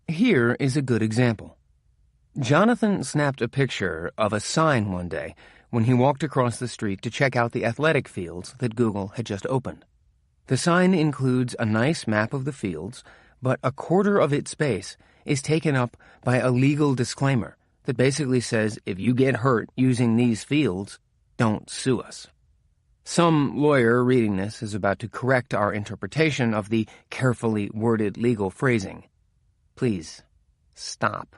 Here is a good example. Jonathan snapped a picture of a sign one day when he walked across the street to check out the athletic fields that Google had just opened. The sign includes a nice map of the fields, but a quarter of its space is taken up by a legal disclaimer that basically says if you get hurt using these fields, don't sue us. Some lawyer reading this is about to correct our interpretation of the carefully worded legal phrasing. Please, stop.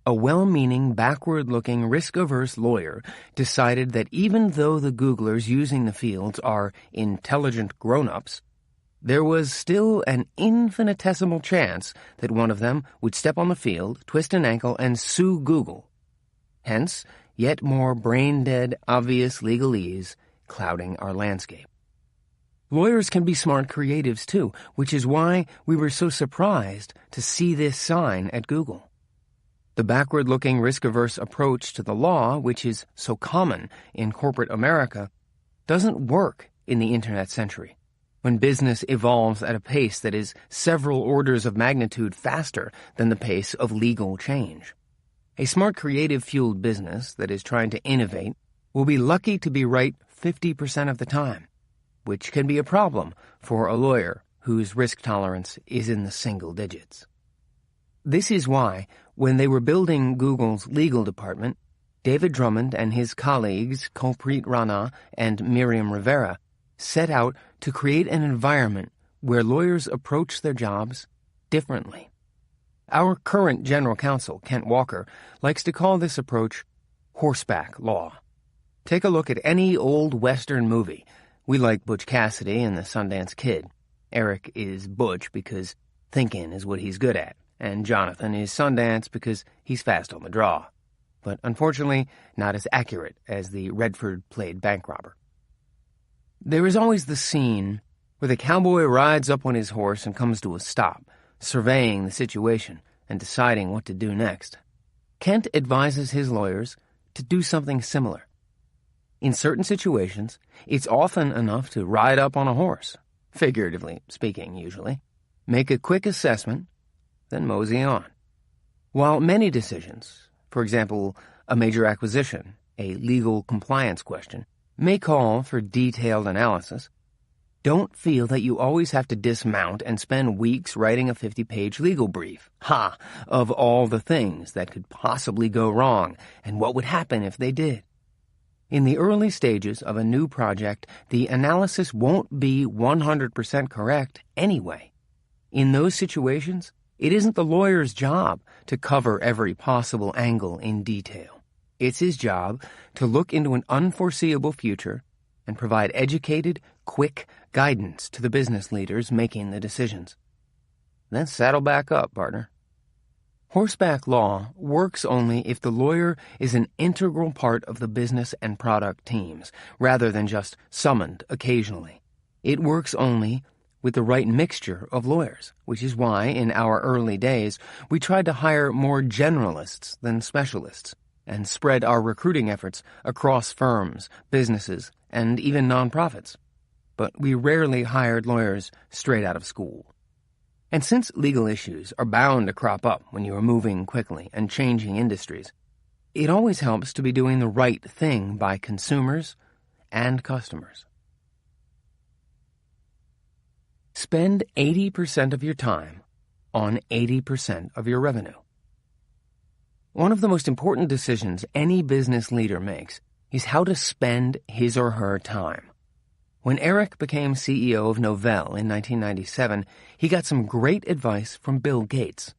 A well-meaning, backward-looking, risk-averse lawyer decided that even though the Googlers using the fields are intelligent grown-ups, there was still an infinitesimal chance that one of them would step on the field, twist an ankle, and sue Google. Hence, yet more brain-dead, obvious legalese clouding our landscape. Lawyers can be smart creatives, too, which is why we were so surprised to see this sign at Google. The backward-looking, risk-averse approach to the law, which is so common in corporate America, doesn't work in the Internet century, when business evolves at a pace that is several orders of magnitude faster than the pace of legal change. A smart creative-fueled business that is trying to innovate will be lucky to be right 50% of the time, which can be a problem for a lawyer whose risk tolerance is in the single digits. This is why, when they were building Google's legal department, David Drummond and his colleagues, Kulpreet Rana and Miriam Rivera, set out to create an environment where lawyers approach their jobs differently. Our current general counsel, Kent Walker, likes to call this approach horseback law. Take a look at any old Western movie. We like Butch Cassidy and the Sundance Kid. Eric is Butch because thinking is what he's good at, and Jonathan is Sundance because he's fast on the draw. But unfortunately, not as accurate as the Redford-played bank robber. There is always the scene where the cowboy rides up on his horse and comes to a stop, surveying the situation and deciding what to do next. Kent advises his lawyers to do something similar. In certain situations, it's often enough to ride up on a horse, figuratively speaking usually, make a quick assessment, then mosey on. While many decisions, for example, a major acquisition, a legal compliance question, may call for detailed analysis, don't feel that you always have to dismount and spend weeks writing a 50-page legal brief. Of all the things that could possibly go wrong and what would happen if they did. In the early stages of a new project, the analysis won't be 100% correct anyway. In those situations, it isn't the lawyer's job to cover every possible angle in detail. It's his job to look into an unforeseeable future and provide educated, quick guidance to the business leaders making the decisions. Then saddle back up, partner. Horseback law works only if the lawyer is an integral part of the business and product teams, rather than just summoned occasionally. It works only with the right mixture of lawyers, which is why, in our early days, we tried to hire more generalists than specialists and spread our recruiting efforts across firms, businesses, and even nonprofits. But we rarely hired lawyers straight out of school. And since legal issues are bound to crop up when you are moving quickly and changing industries, it always helps to be doing the right thing by consumers and customers. Spend 80% of your time on 80% of your revenue. One of the most important decisions any business leader makes is how to spend his or her time. When Eric became CEO of Novell in 1997, he got some great advice from Bill Gates.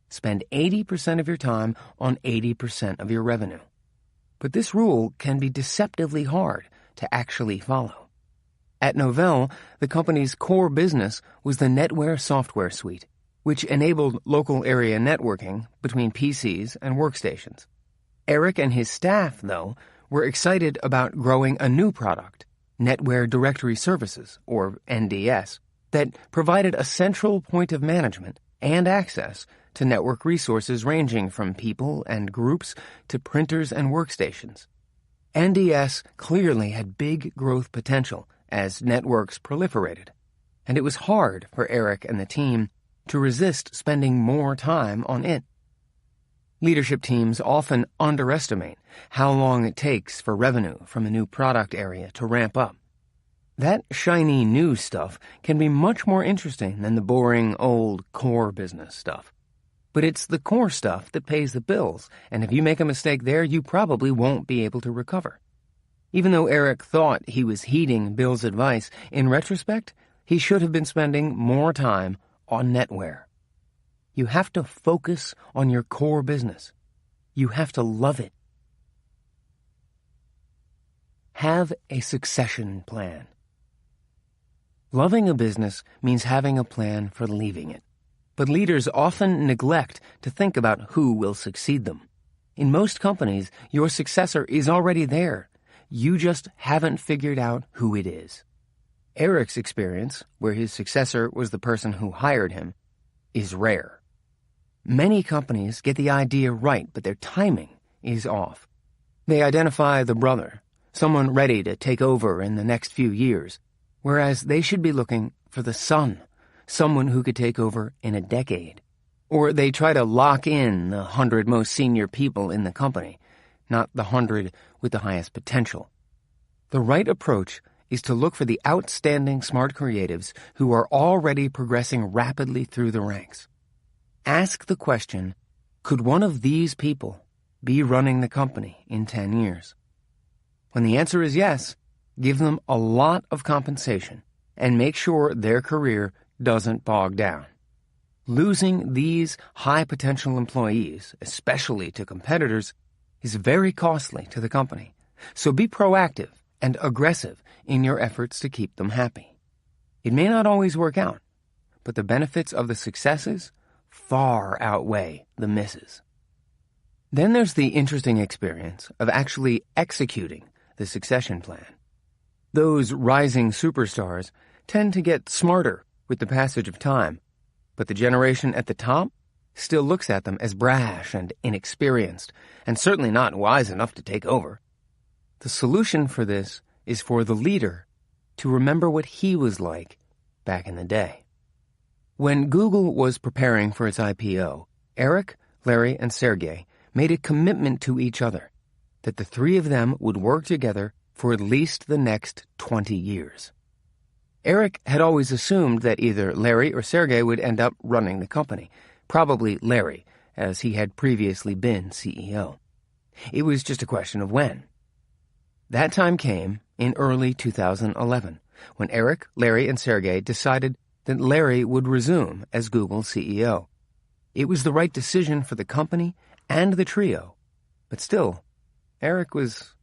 Spend 80% of your time on 80% of your revenue. But this rule can be deceptively hard to actually follow. At Novell, the company's core business was the NetWare software suite, which enabled local area networking between PCs and workstations. Eric and his staff, though, were excited about growing a new product, NetWare Directory Services, or NDS, that provided a central point of management and access to network resources ranging from people and groups to printers and workstations. NDS clearly had big growth potential as networks proliferated, and it was hard for Eric and the team to resist spending more time on it. Leadership teams often underestimate how long it takes for revenue from a new product area to ramp up. That shiny new stuff can be much more interesting than the boring old core business stuff. But it's the core stuff that pays the bills, and if you make a mistake there, you probably won't be able to recover. Even though Eric thought he was heeding Bill's advice, in retrospect, he should have been spending more time on NetWare. You have to focus on your core business. You have to love it. Have a succession plan. Loving a business means having a plan for leaving it. But leaders often neglect to think about who will succeed them. In most companies, your successor is already there. You just haven't figured out who it is. Eric's experience, where his successor was the person who hired him, is rare. Many companies get the idea right, but their timing is off. They identify the brother, someone ready to take over in the next few years, whereas they should be looking for the son, someone who could take over in a decade. Or they try to lock in the 100 most senior people in the company, not the 100 with the highest potential. The right approach is to look for the outstanding smart creatives who are already progressing rapidly through the ranks. Ask the question, could one of these people be running the company in 10 years? When the answer is yes, give them a lot of compensation and make sure their career doesn't bog down. Losing these high-potential employees, especially to competitors, is very costly to the company. So be proactive and aggressive in your efforts to keep them happy. It may not always work out, but the benefits of the successes far outweigh the misses. Then there's the interesting experience of actually executing the succession plan. Those rising superstars tend to get smarter with the passage of time, but the generation at the top still looks at them as brash and inexperienced, and certainly not wise enough to take over. The solution for this is for the leader to remember what he was like back in the day. When Google was preparing for its IPO, Eric, Larry, and Sergey made a commitment to each other that the three of them would work together for at least the next 20 years. Eric had always assumed that either Larry or Sergey would end up running the company, probably Larry, as he had previously been CEO. It was just a question of when. That time came in early 2011, when Eric, Larry, and Sergey decided that Larry would resume as Google's CEO. It was the right decision for the company and the trio, but still, Eric was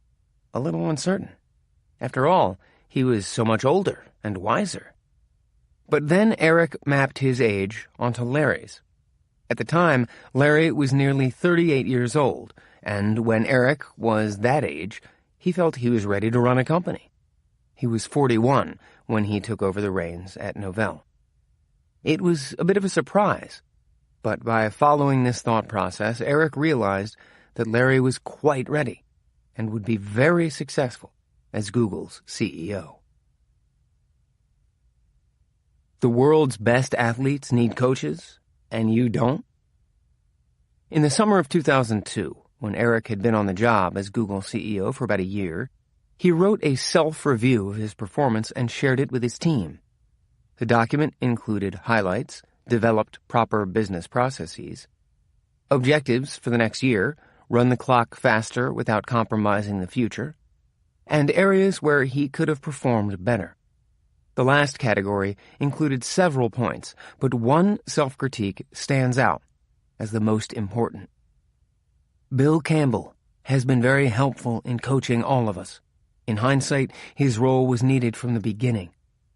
a little uncertain. After all, he was so much older and wiser. But then Eric mapped his age onto Larry's. At the time, Larry was nearly 38 years old, and when Eric was that age, he felt he was ready to run a company. He was 41 when he took over the reins at Novell. It was a bit of a surprise, but by following this thought process, Eric realized that Larry was quite ready and would be very successful as Google's CEO. The world's best athletes need coaches, and you don't? In the summer of 2002, when Eric had been on the job as Google CEO for about a year, he wrote a self-review of his performance and shared it with his team. The document included highlights, developed proper business processes, objectives for the next year, run the clock faster without compromising the future, and areas where he could have performed better. The last category included several points, but one self-critique stands out as the most important. Bill Campbell has been very helpful in coaching all of us. In hindsight, his role was needed from the beginning.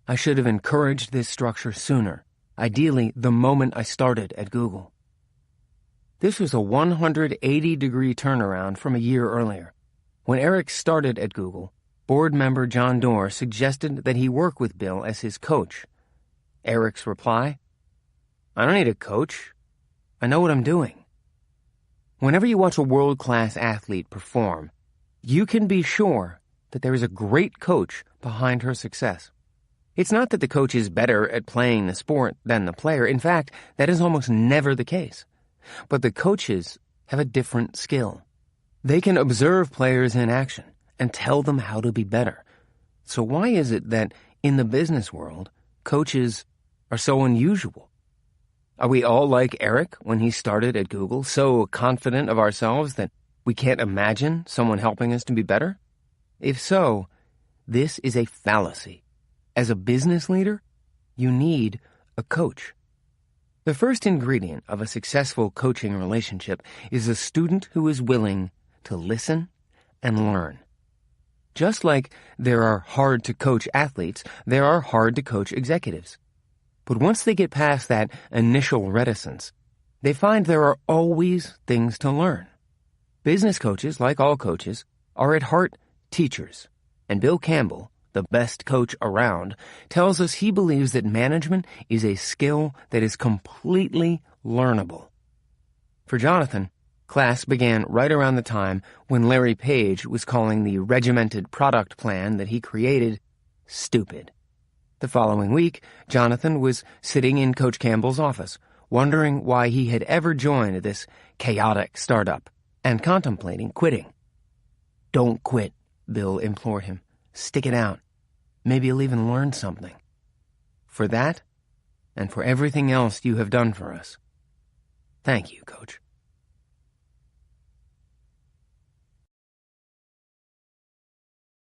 I should have encouraged this structure sooner, ideally the moment I started at Google. This was a 180-degree turnaround from a year earlier. When Eric started at Google, board member John Doerr suggested that he work with Bill as his coach. Eric's reply, "I don't need a coach. I know what I'm doing." Whenever you watch a world-class athlete perform, you can be sure that there is a great coach behind her success. It's not that the coach is better at playing the sport than the player. In fact, that is almost never the case. But the coaches have a different skill. They can observe players in action and tell them how to be better. So why is it that in the business world, coaches are so unusual? Are we all like Eric when he started at Google, so confident of ourselves that we can't imagine someone helping us to be better? If so, this is a fallacy. As a business leader, you need a coach. The first ingredient of a successful coaching relationship is a student who is willing to listen and learn. Just like there are hard-to-coach athletes, there are hard-to-coach executives. But once they get past that initial reticence, they find there are always things to learn. Business coaches, like all coaches, are at heart teachers, and Bill Campbell, the best coach around, tells us he believes that management is a skill that is completely learnable. For Jonathan, class began right around the time when Larry Page was calling the regimented product plan that he created stupid. The following week, Jonathan was sitting in Coach Campbell's office, wondering why he had ever joined this chaotic startup and contemplating quitting. "Don't quit," Bill implored him. "Stick it out. Maybe you'll even learn something. For that, and for everything else you have done for us. Thank you, Coach."